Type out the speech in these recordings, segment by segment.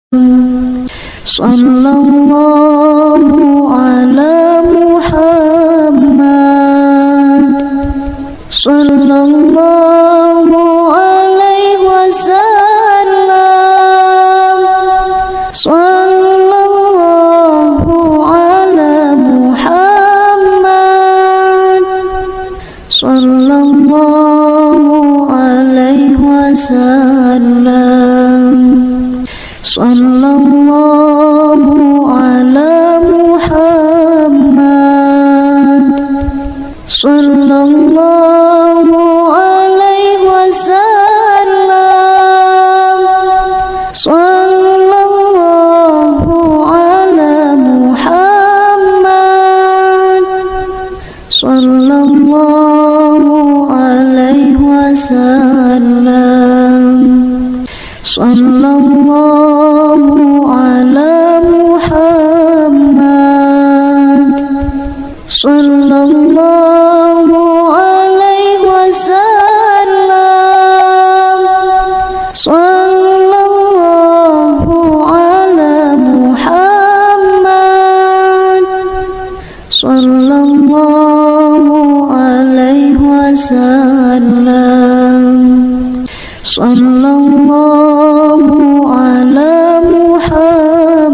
Sallallahu ala Muhammad, sallallahu alaihi wasallam, sallallahu ala Muhammad, sallallahu alaihi wasallam, sallallahu ala Muhammad, sallallahu alaihi wasallam, sallallahu ala Muhammad, sallallahu alaihi wasallam, sallallahu ala Muhammad, sallallahu alaihi wasallam, sallallahu ala Muhammad, sallallahu alaihi wasallam, sallallahu ala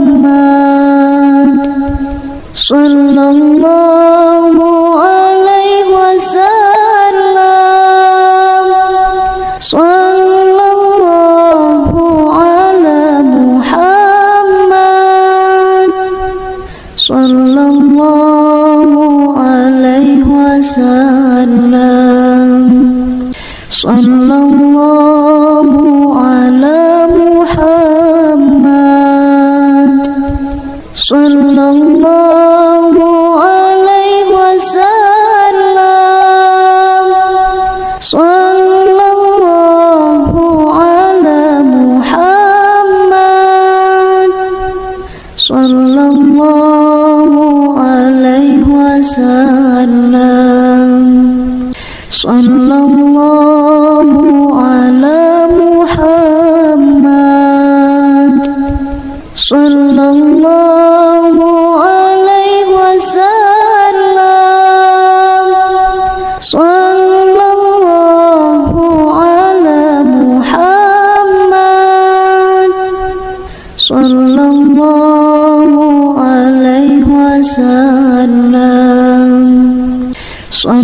Muhammad, sallallahu alaihi wasallam, sallallahu ala Muhammad, sallallahu alaihi wasallam, sallallahu ala Muhammad, sallallahu alaihi wasallam, sallallahu ala Muhammad, sallallahu alaihi wasallam, sallallahu ala Muhammad, sallallahu alaihi wasallam, sallallahu ala Muhammad, sallallahu alaihi wasallam, sallallahu ala Muhammad, sallallahu alaihi wasallam, sallallahu ala Muhammad, sallallahu alaihi wasallam,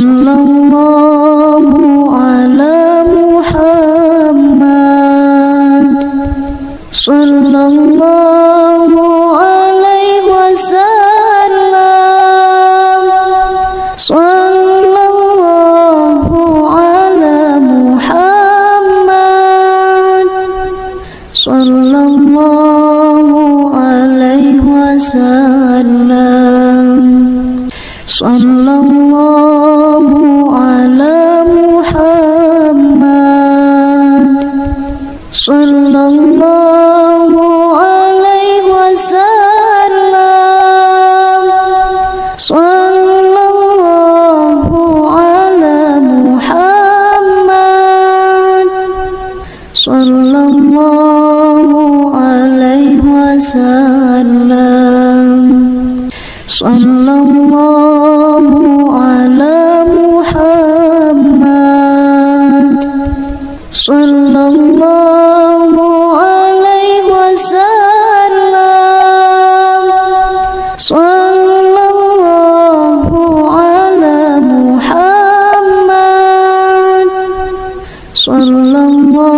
sallallahu ala Muhammad, sallallahu alaihi wasallam, sallallahu ala Muhammad, sallallahu alaihi wasallam, sallallahu ala Muhammad, sallallahu alaihi wasallam, sallallahu ala Muhammad,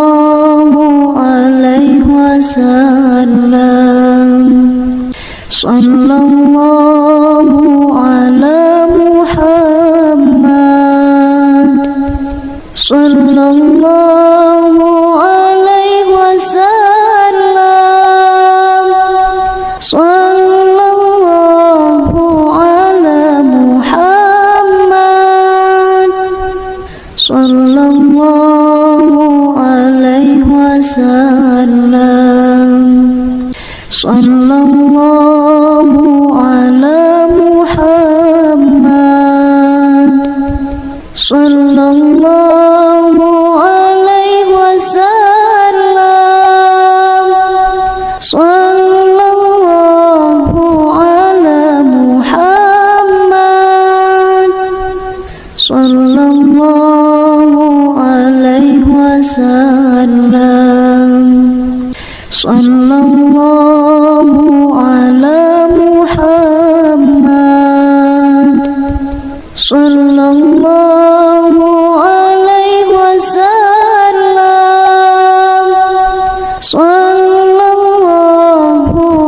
sallallahu alaihi wasallam, sallallahu ala Muhammad, sallallahu alaihi wasallam, sallallahu ala Muhammad, sallallahu alaihi wasallam, sallallahu ala Muhammad, sallallahu alaihi wasallam, sallallahu ala Muhammad, sallallahu alaihi wasallam, sallallahu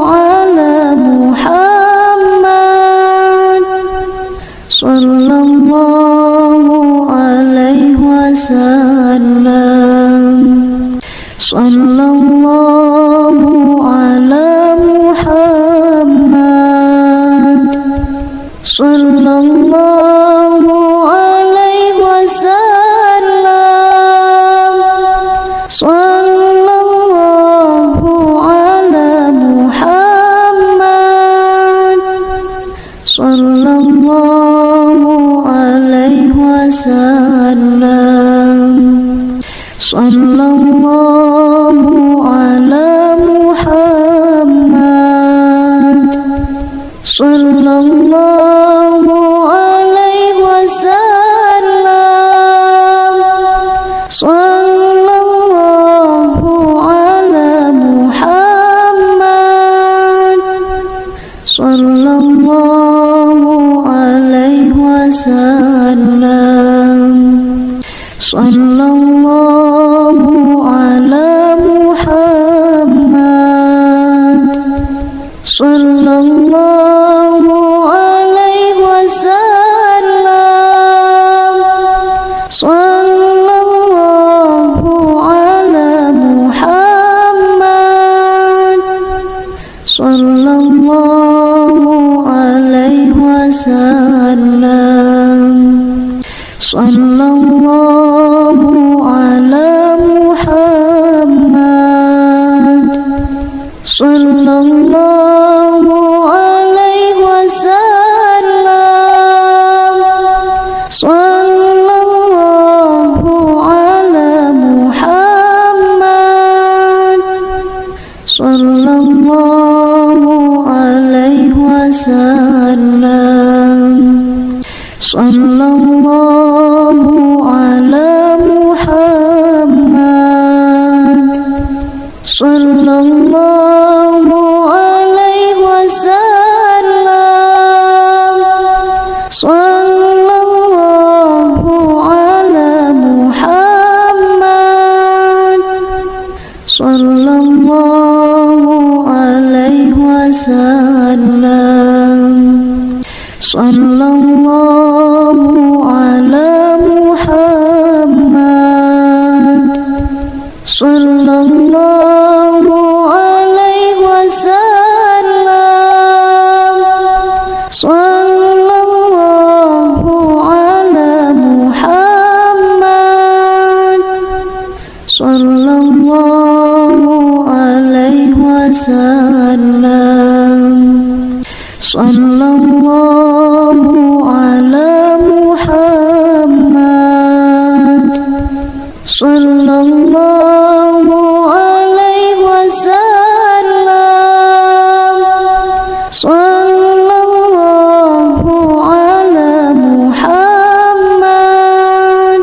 ala Muhammad, sallallahu alaihi wasallam, sallallahu ala Muhammad, sallallahu alaihi wasallam, sallallahu ala Muhammad, sallallahu alaihi wasallam, sallallahu ala Muhammad, sallallahu alaihi wasallam, sallallahu ala Muhammad, sallallahu alaihi wasallam, sallallahu ala Muhammad, sallallahu alaihi wasallam, sallallahu ala Muhammad, sallallahu alaihi wasallam, sallallahu ala Muhammad, sallallahu alaihi wasallam, sallallahu ala Muhammad, sallallahu alaihi wasallam, sallallahu ala Muhammad, sallallahu alaihi wasallam, sallallahu ala Muhammad, sallallahu alaihi wasallam, sallallahu ala Muhammad, sallallahu alaihi wasallam, sallallahu ala Muhammad, sallallahu alaihi wasallam, sallallahu ala Muhammad, sallallahu alaihi wasallam, sallallahu ala Muhammad, sallallahu alaihi wasallam, sallallahu ala Muhammad,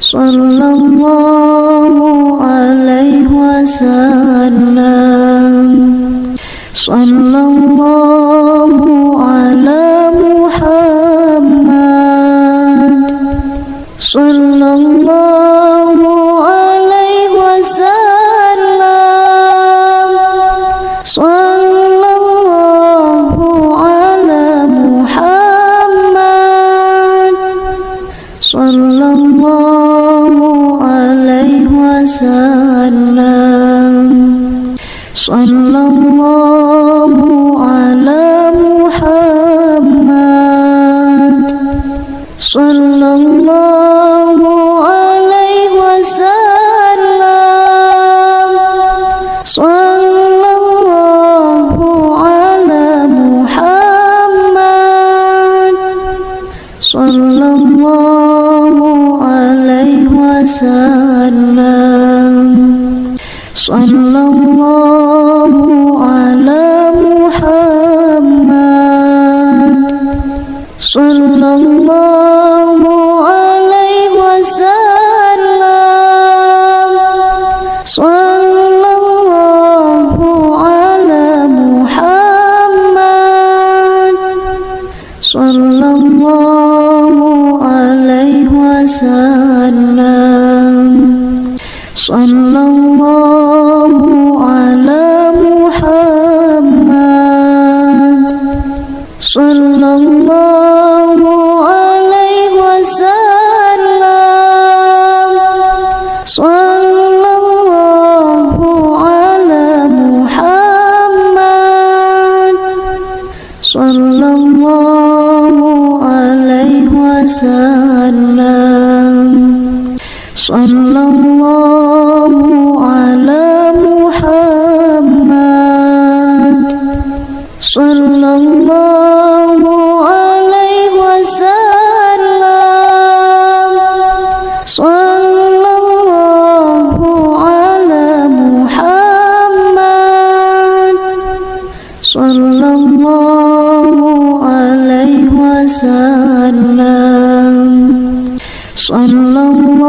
sallallahu alaihi wasallam, sallallahu ala Muhammad, sallallahu alaihi wasallam, sallallahu ala Muhammad, sallallahu alaihi wasallam, sallallahu ala Muhammad, sallallahu alaihi wasallam, sallallahu ala Muhammad, sallallahu sallallahu alaihi wasallam, sallallahu ala Muhammad, sallallahu alaihi wasallam, sallallahu ala Muhammad, sallallahu alaihi wasallam, sallallahu ala Muhammad, sallallahu alaihi wasallam, sallallahu